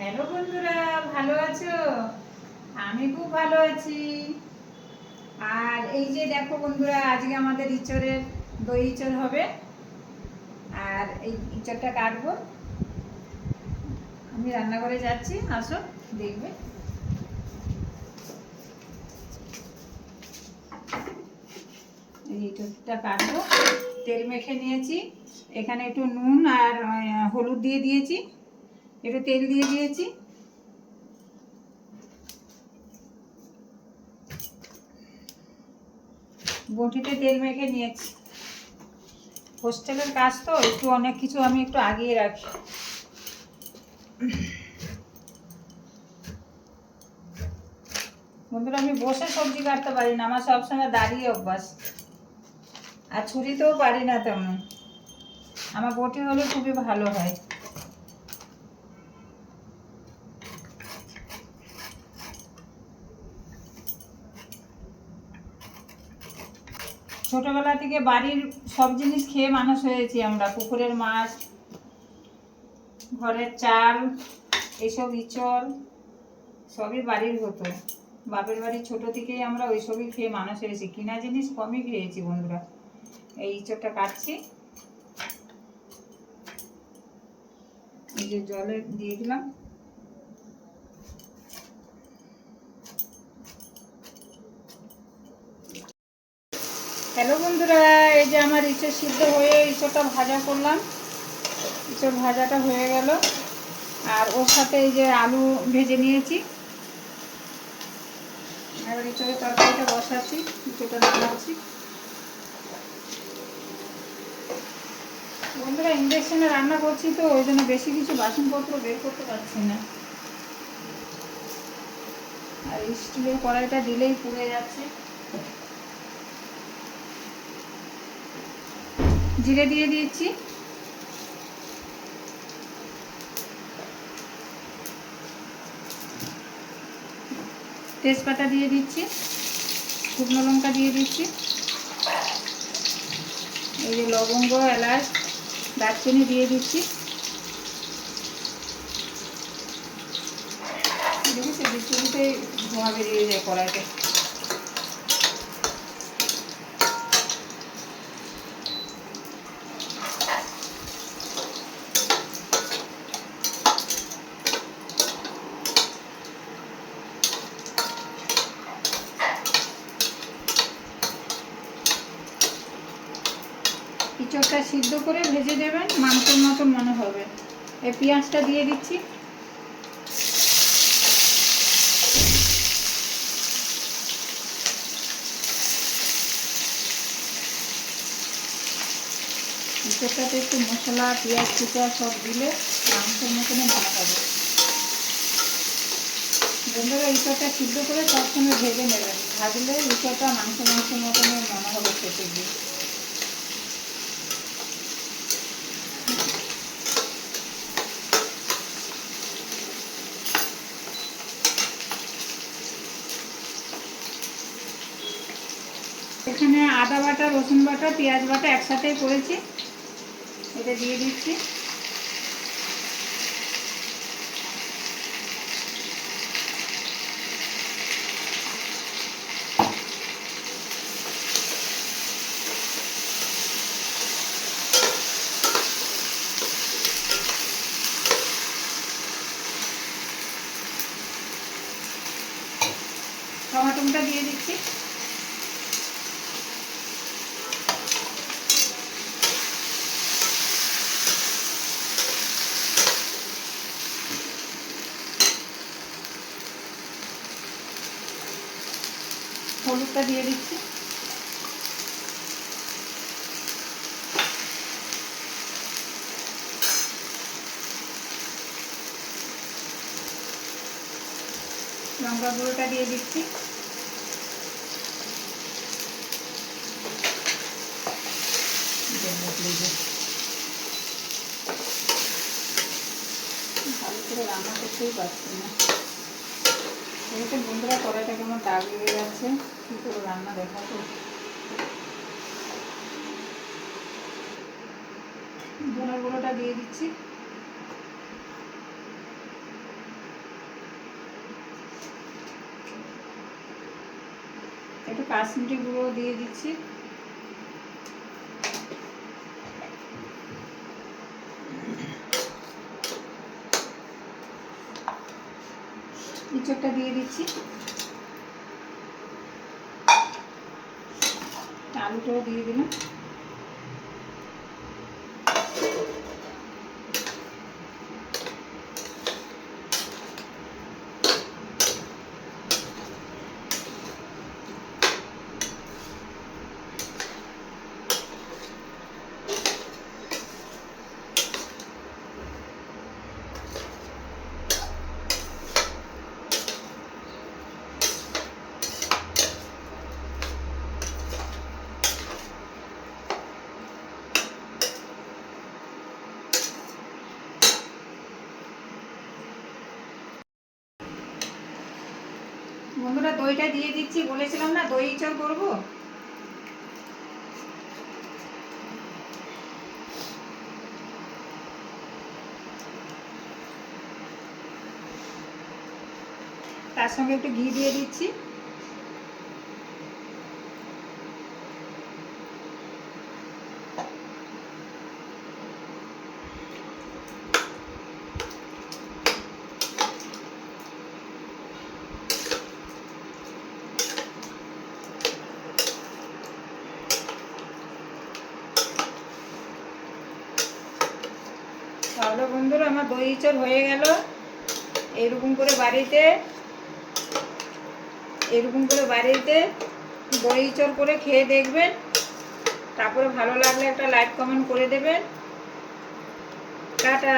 Hello বন্ধুরা, ভালো আছো? আমি খুব ভালো আছি। আর এই যে দেখো বন্ধুরা, আজকে আমাদের ইঁচড়ের দই ইঁচড় হবে। আর এই ইঁচড়টা কাটবো। আমি রান্নাঘরে যাচ্ছি, আসো দেখবে। এই ইঁচড়টা কাটবো। তেল মেখে নিয়েছি, এখানে একটু নুন আর হলুদ দিয়ে দিয়েছি, একটু তেল দিয়ে দিয়েছি। বটিতে তেল মেখে নিয়েছি। হোস্টেলের কাজ তো একটু অনেক কিছু আমি একটু আগিয়ে রাখি। বন্ধুরা, আমি বসে সবজি কাটতে পারি না, আমার সবসময় দাঁড়িয়ে অভ্যাস। আর ছুরিতেও পারি না তেমন। আমার বটি হলে খুবই ভালো হয়। ছোটবেলা থেকে বাড়ির সব জিনিস খেয়ে মানুষ হয়েছি আমরা। পুকুরের মাছ, ঘরের চাল, এইসব ইঁচড় সবই বাড়ির হতো। বাপের বাড়ি ছোট থেকেই আমরা ওইসবই খেয়ে মানুষ হয়েছি, কিনা জিনিস কমই খেয়েছি বন্ধুরা। এই ইঁচড়টা কাটছি, এই যে জলে দিয়ে দিলাম। হ্যালো বন্ধুরা, এই যে আমার ইঁচড় সিদ্ধ হয়ে ইঁচড়টা ভাজা করলাম। ইঁচড় ভাজাটা হয়ে গেল। আর ওর সাথে এই যে আলু ভেজে নিয়েছি। এবার ইঁচড়ের তরকারিটা বসাচ্ছি, ইঁচড়টা নামাচ্ছি। বন্ধুরা, ইন্ডাকশনে রান্না করছি তো ওই জন্য বেশি কিছু বাসনপত্র বের করতে পারছি না। আর স্টিলের কড়াইটা দিলেই পুড়ে যাচ্ছে। জিরে দিয়ে দিয়েছি, তেজপাতা দিয়ে দিচ্ছি, শুকনো লঙ্কা দিয়ে দিচ্ছি, এই যে লবঙ্গ, এলাচ, দারচিনি দিয়ে দিচ্ছি। দেখেছি বিস্কুটে ধোঁয়া বেরিয়ে যায় কড়াইতে। ইঁচড়টা সিদ্ধ করে ভেজে দেবেন, মাংসের মতন মনে হবে। এই পেঁয়াজটা দিয়ে দিচ্ছি। ইঁচড়টাতে একটু মশলা, পেঁয়াজ কুচা সব দিলে মাংসের মতনই মনে হবে। বন্ধুরা, ইঁচড়টা সিদ্ধ করে সবসময় ভেজে নেবেন, ভাজলে ইঁচড়টা মাংসের মতনই মনে হবে খেতে গিয়ে। এখানে আদা বাটা, রসুন বাটা, পেঁয়াজ বাটা একসাথেই করেছি, এটা দিয়ে দিচ্ছি। টমাটোটা দিয়ে দিচ্ছি। হলুদটা দিয়ে দিচ্ছি। লঙ্কা গুঁড়োটা দিয়ে দিচ্ছি। ভালো করে রান্না করতেই পারছি না। এরকম বন্ধুরা, কড়াইটা কেমন দাগ লেগে যাচ্ছে, কী করে রান্না দেখাবো। ধনের গুঁড়োটা দিয়ে দিচ্ছি। কাশ্মীরি গুঁড়ো দিয়ে দিচ্ছি। ইঁচড়টা দিয়ে দিচ্ছি, আলুটাও দিয়ে দিলাম। বন্ধুরা দইটা দিয়ে দিচ্ছি, বলেছিলাম না দই ইঁচড় করবো। তার সঙ্গে একটু ঘি দিয়ে দিচ্ছি। তাহলে বন্ধুরা আমার দই ইঁচড় হয়ে গেল। এরকম করে বাড়িতে দই ইঁচড় করে খেয়ে দেখবেন। তারপরে ভালো লাগলে একটা লাইক কমেন্ট করে দেবেন। টাটা।